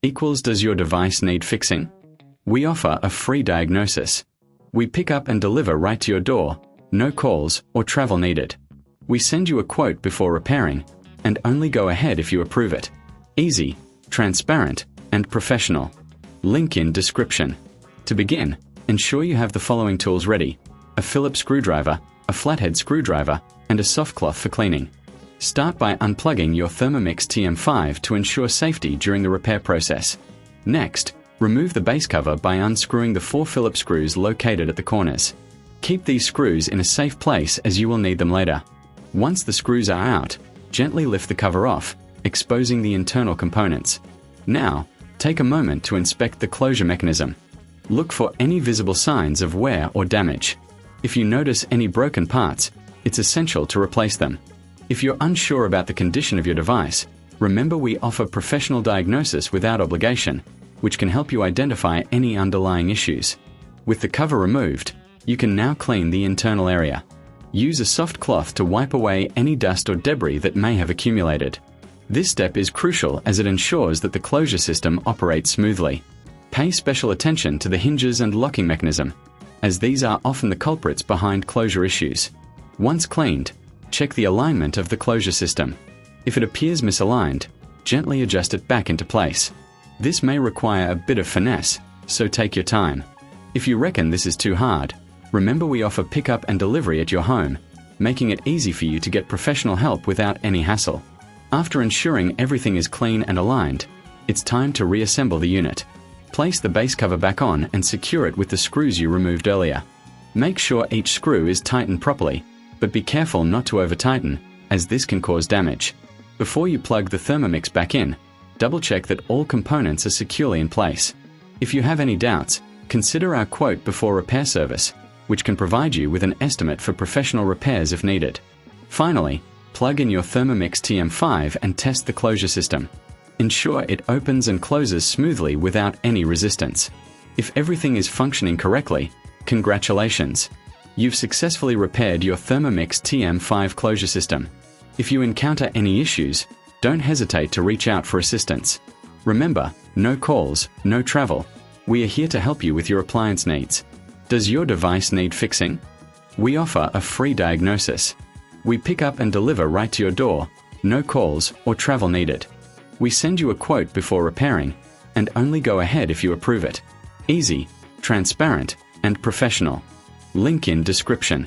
equals does your device need fixing? We offer a free diagnosis. We pick up and deliver right to your door, no calls or travel needed. We send you a quote before repairing, and only go ahead if you approve it. Easy, transparent, and professional. Link in description. To begin, ensure you have the following tools ready: a Phillips screwdriver, a flathead screwdriver, and a soft cloth for cleaning. Start by unplugging your Thermomix TM5 to ensure safety during the repair process. Next, remove the base cover by unscrewing the 4 Phillips screws located at the corners. Keep these screws in a safe place as you will need them later. Once the screws are out, gently lift the cover off, exposing the internal components. Now, take a moment to inspect the closure mechanism. Look for any visible signs of wear or damage. If you notice any broken parts, it's essential to replace them. If you're unsure about the condition of your device, remember we offer professional diagnosis without obligation, which can help you identify any underlying issues. With the cover removed, you can now clean the internal area. Use a soft cloth to wipe away any dust or debris that may have accumulated. This step is crucial as it ensures that the closure system operates smoothly. Pay special attention to the hinges and locking mechanism, as these are often the culprits behind closure issues. Once cleaned, check the alignment of the closure system. If it appears misaligned, gently adjust it back into place. This may require a bit of finesse, so take your time. If you reckon this is too hard, remember we offer pickup and delivery at your home, making it easy for you to get professional help without any hassle. After ensuring everything is clean and aligned, it's time to reassemble the unit. Place the base cover back on and secure it with the screws you removed earlier. Make sure each screw is tightened properly, but be careful not to over-tighten, as this can cause damage. Before you plug the Thermomix back in, double-check that all components are securely in place. If you have any doubts, consider our quote before repair service, which can provide you with an estimate for professional repairs if needed. Finally, plug in your Thermomix TM5 and test the closure system. Ensure it opens and closes smoothly without any resistance. If everything is functioning correctly, congratulations! You've successfully repaired your Thermomix TM5 closure system. If you encounter any issues, don't hesitate to reach out for assistance. Remember, no calls, no travel. We are here to help you with your appliance needs. Does your device need fixing? We offer a free diagnosis. We pick up and deliver right to your door, no calls or travel needed. We send you a quote before repairing, and only go ahead if you approve it. Easy, transparent, and professional. Link in description.